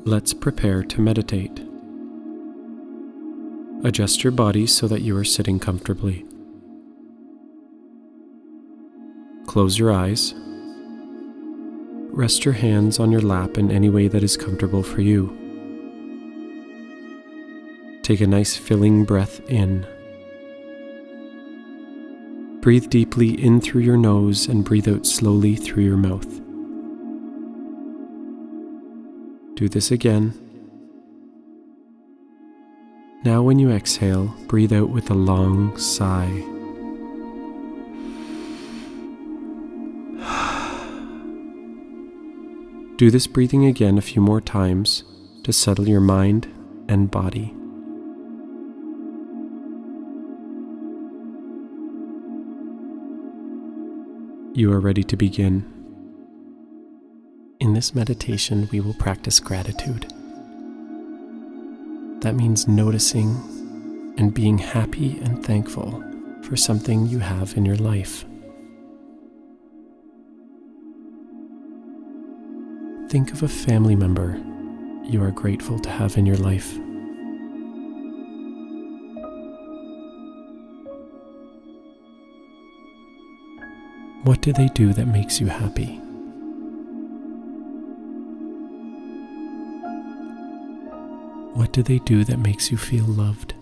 Let's prepare to meditate. Adjust your body so that you are sitting comfortably. Close your eyes. Rest your hands on your lap in any way that is comfortable for you. Take a nice filling breath in. Breathe deeply in through your nose and breathe out slowly through your mouth. Do this again. Now when you exhale, breathe out with a long sigh. Do this breathing again a few more times to settle your mind and body. You are ready to begin. In this meditation, we will practice gratitude. That means noticing and being happy and thankful for something you have in your life. Think of a family member you are grateful to have in your life. What do they do that makes you happy? What do they do that makes you feel loved?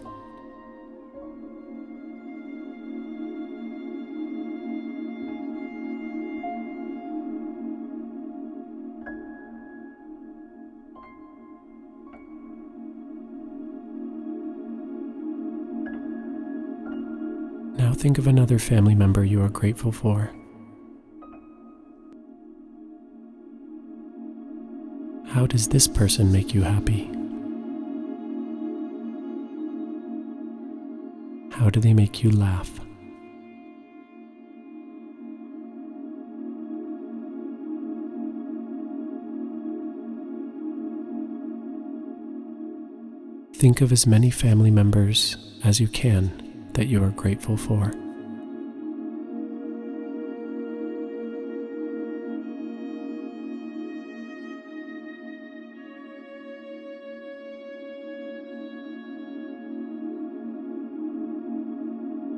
Now think of another family member you are grateful for. How does this person make you happy? How do they make you laugh? Think of as many family members as you can that you are grateful for.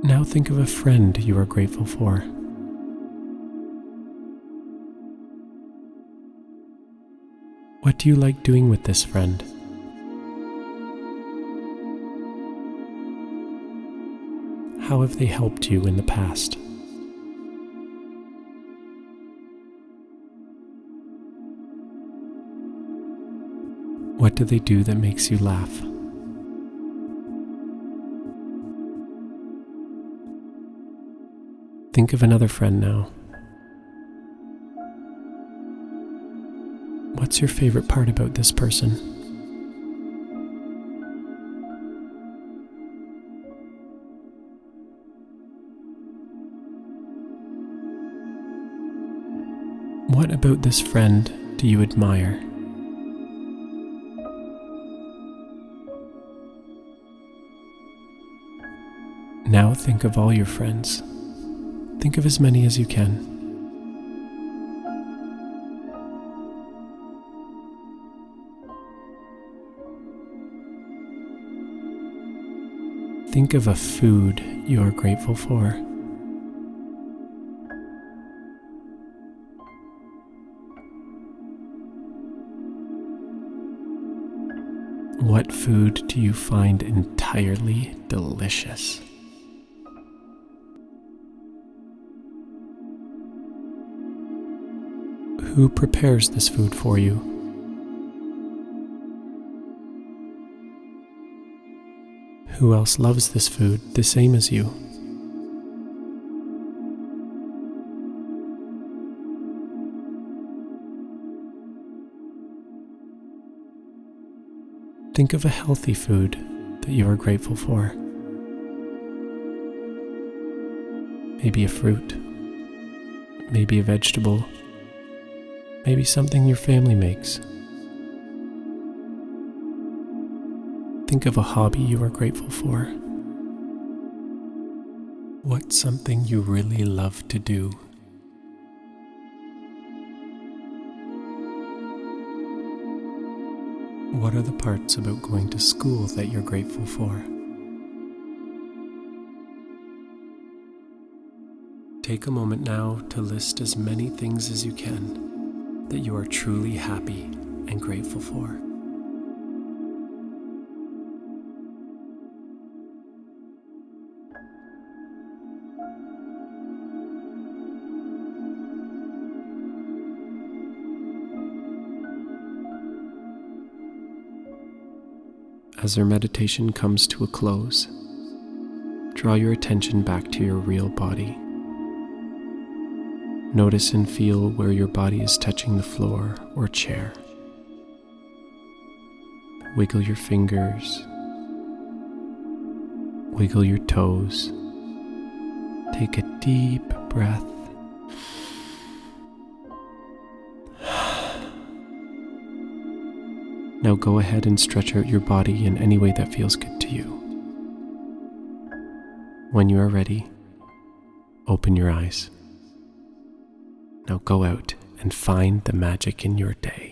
Now think of a friend you are grateful for. What do you like doing with this friend? How have they helped you in the past? What do they do that makes you laugh? Think of another friend now. What's your favorite part about this person? What about this friend do you admire? Now think of all your friends. Think of as many as you can. Think of a food you are grateful for. What food do you find entirely delicious? Who prepares this food for you? Who else loves this food the same as you? Think of a healthy food that you are grateful for. Maybe a fruit, maybe a vegetable, maybe something your family makes. Think of a hobby you are grateful for. What's something you really love to do? What are the parts about going to school that you're grateful for? Take a moment now to list as many things as you can that you are truly happy and grateful for. As our meditation comes to a close, draw your attention back to your real body. Notice and feel where your body is touching the floor or chair. Wiggle your fingers. Wiggle your toes. Take a deep breath. Now go ahead and stretch out your body in any way that feels good to you. When you are ready, open your eyes. Now go out and find the magic in your day.